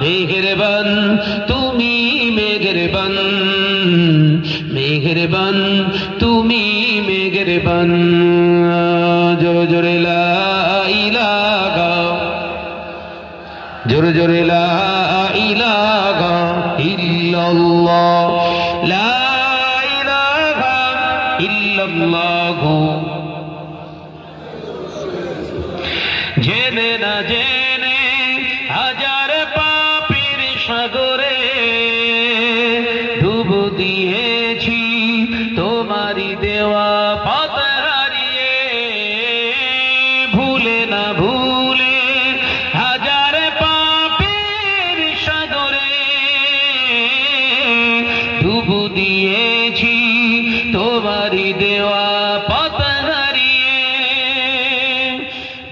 মেহেরবান তুমি মেহেরবান, মেহেরবান তুমি মেহেরবান। জোরে জোরে লা ইলাহা, জোরে জোরে লা ইলাহা ইল্লাল্লাহ, লা ইলাহা ইল্লাল্লাহ। জেনে না জেনে হাজার পাপীর সাগরে ডুব দিয়েছি, তোমারই দেওয়া পথ হারিয়ে। ভুলে না ভুলে হাজার পাপীর সাগরে ডুব দিয়েছি, তোমারই দেওয়া পথ হারিয়ে।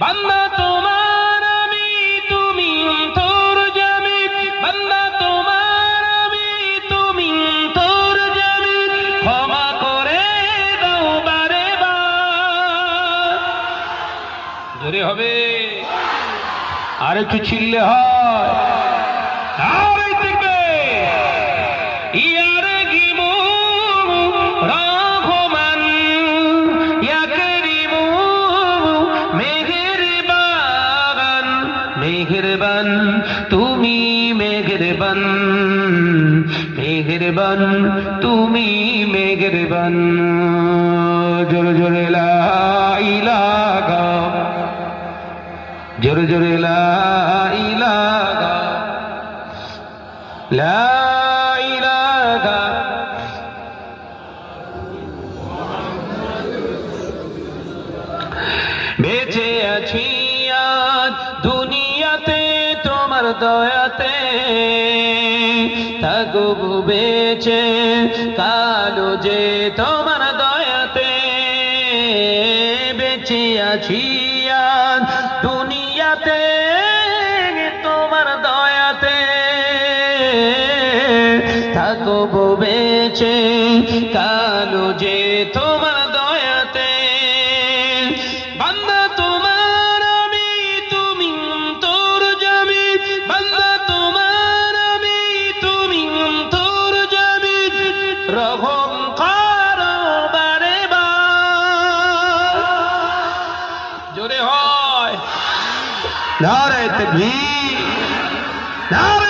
বান্দা তোমার আমি, তুমি অন্তর্যামী, বান্দা তোমার আমি, তুমি অন্তর্যামী। ক্ষমা করে দাও বারে বার। জোরে হবে, আর একটু চিল্লে হয়, আর দেখবে ইয়ার গিমু রহমান ইয়া করিমু মেহেরবান, মেহেরবান তুমি মেহেরবান, মেহেরবান তুমি মেহেরবান। জোরে জোরে লা ইলাহা, জোরে জোরে লা ইলাহা, লা ইলাহা। বেঁচে আছি আজ দুনিয়াতে তোমার দয়াতে, থাকবো বেঁচে কালো যে তোমার দয়াতে। বেঁচে আছি আজ দুনিয়াতে তোমার দয়াতে, থাকবো বেঁচে কালো যে তোমার দয়াতে। বান্দা তোমার আমি, তুমি অন্তর্যামী, বান্দা তোমার আমি, তুমি অন্তর্যামী। রহম করো বারে বার। জোরে হয় নারে তাকবীর, নারে